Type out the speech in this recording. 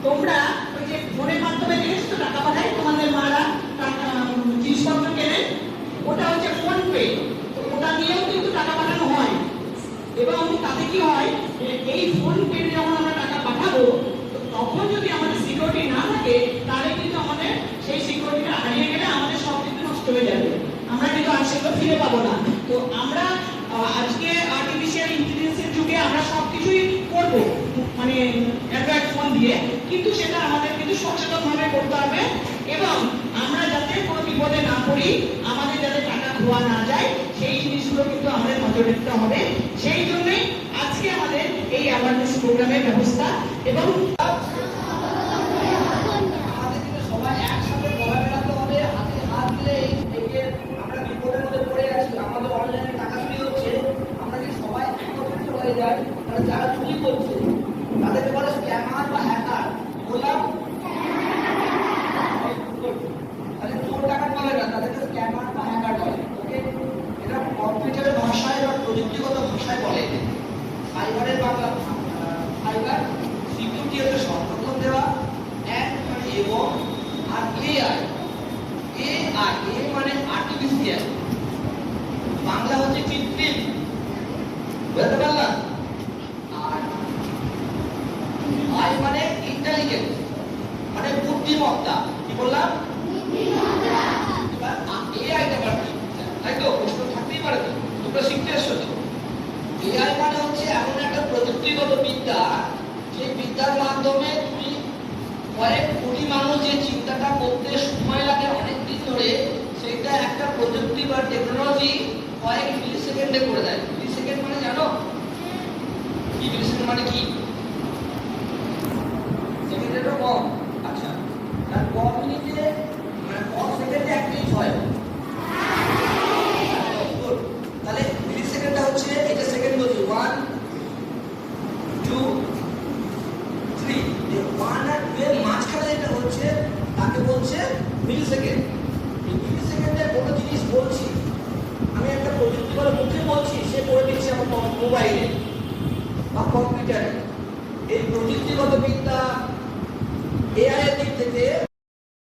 তোমরা ওই যে ফোনের মাধ্যমে দেখেছো তো টাকা পাঠায় তোমাদের মারা জিনিসপত্র কেনে, ওটা হচ্ছে ফোন পে, ওটা দিয়েও কিন্তু টাকা পাঠানো হয়। এবং তাতে কি হয়, এই ফোন পে যখন আমরা টাকা পাঠাবো তখন যদি আমাদের সিকিউরিটি না থাকে তাহলে কিন্তু আমাদের সেই সিকিউরিটিটা হারিয়ে গেলে আমাদের সব কিছু নষ্ট হয়ে যাবে, আমরা কিন্তু আর সেগুলো ফিরে পাবো না। তো আমরা আজকে আর্টিফিশিয়াল ইন্টেলিজেন্সের যুগে আমরা সবকিছুই করবো মানে অ্যান্ড্রয়েড ফোন দিয়ে, কিন্তু সেটা আমাদের কিন্তু সচেতনভাবে করতে হবে এবং আমরা যাতে কোনো বিপদে না পড়ি, আমাদের যাতে টাকা খোয়া না যায় সেই জিনিসগুলো কিন্তু আমাদের নজর রাখতে হবে। সেই জন্যই আজকে আমাদের এই অ্যাওয়ারনেস প্রোগ্রামের ব্যবস্থা। এবং আমাদের কিন্তু সবাই একসাথে গলা মেলাতে হবে, হাতে হাত দিলে এই যে আমরা বিপদের মধ্যে পড়ে আছি, আমাদের অনলাইনে টাকা চুরি হচ্ছে, আমরা যদি সবাই একত্রিত হয়ে যাই তাহলে যারা চুরি করছে তাদেরকে বলে স্ক্যামার বা হ্যাকার। বললাম তাহলে চোর টাকা বলে না, তাদেরকে স্ক্যামার বা হ্যাকার বলে। ওকে, এটা কম্পিউটারের ভাষায় বা প্রযুক্তিগত ভাষায় বলে সাইবারের বাংলা। সাইবার সিকিউরিটি হচ্ছে সংরক্ষণ দেওয়া এক মানে এবং, আর এআই এ মানে আর্টিফিশিয়াল, বাংলা হচ্ছে কৃত্রিম, বুঝতে পারলাম। আর আই মানে ইন্টেলিজেন্স মানে বুদ্ধিমত্তা। কি বললাম? এবার এআইটা পারবে, তাই তো? প্রশ্ন থাকতেই পারে, তো তোমরা শিখতে এসছো তো। এআই মানে হচ্ছে এমন একটা প্রযুক্তিগত বিদ্যা, যে বিদ্যার মাধ্যমে তুমি কয়েক কোটি মানুষ যে চিন্তাটা করতে সময় লাগে অনেকদিন ধরে, সেটা একটা প্রযুক্তি বা টেকনোলজি কয়েক মিলি সেকেন্ডে করে দেয়। মিলি সেকেন্ড মানে জানো কি? মিলি সেকেন্ড মানে কি? সেকেন্ডেরও কম। আচ্ছা, তার কম মিনিটে মানে কম সেকেন্ডে এক মিনিট হয়। তাহলে মিলি সেকেন্ডটা হচ্ছে, এটা সেকেন্ড বলছি 1 2 3, এই 1 আর 2 এর মাঝখানে যেটা হচ্ছে তাকে বলছে মিলি সেকেন্ড। এই মিলি সেকেন্ডে কোনো জিনিস বলছি, আমি একটা প্রযুক্তিগত মুখে বলছি, সে করে দিচ্ছে আমার মোবাইলে বা কম্পিউটারে। এই প্রযুক্তিগত বিদ্যা এআই এর দিক থেকে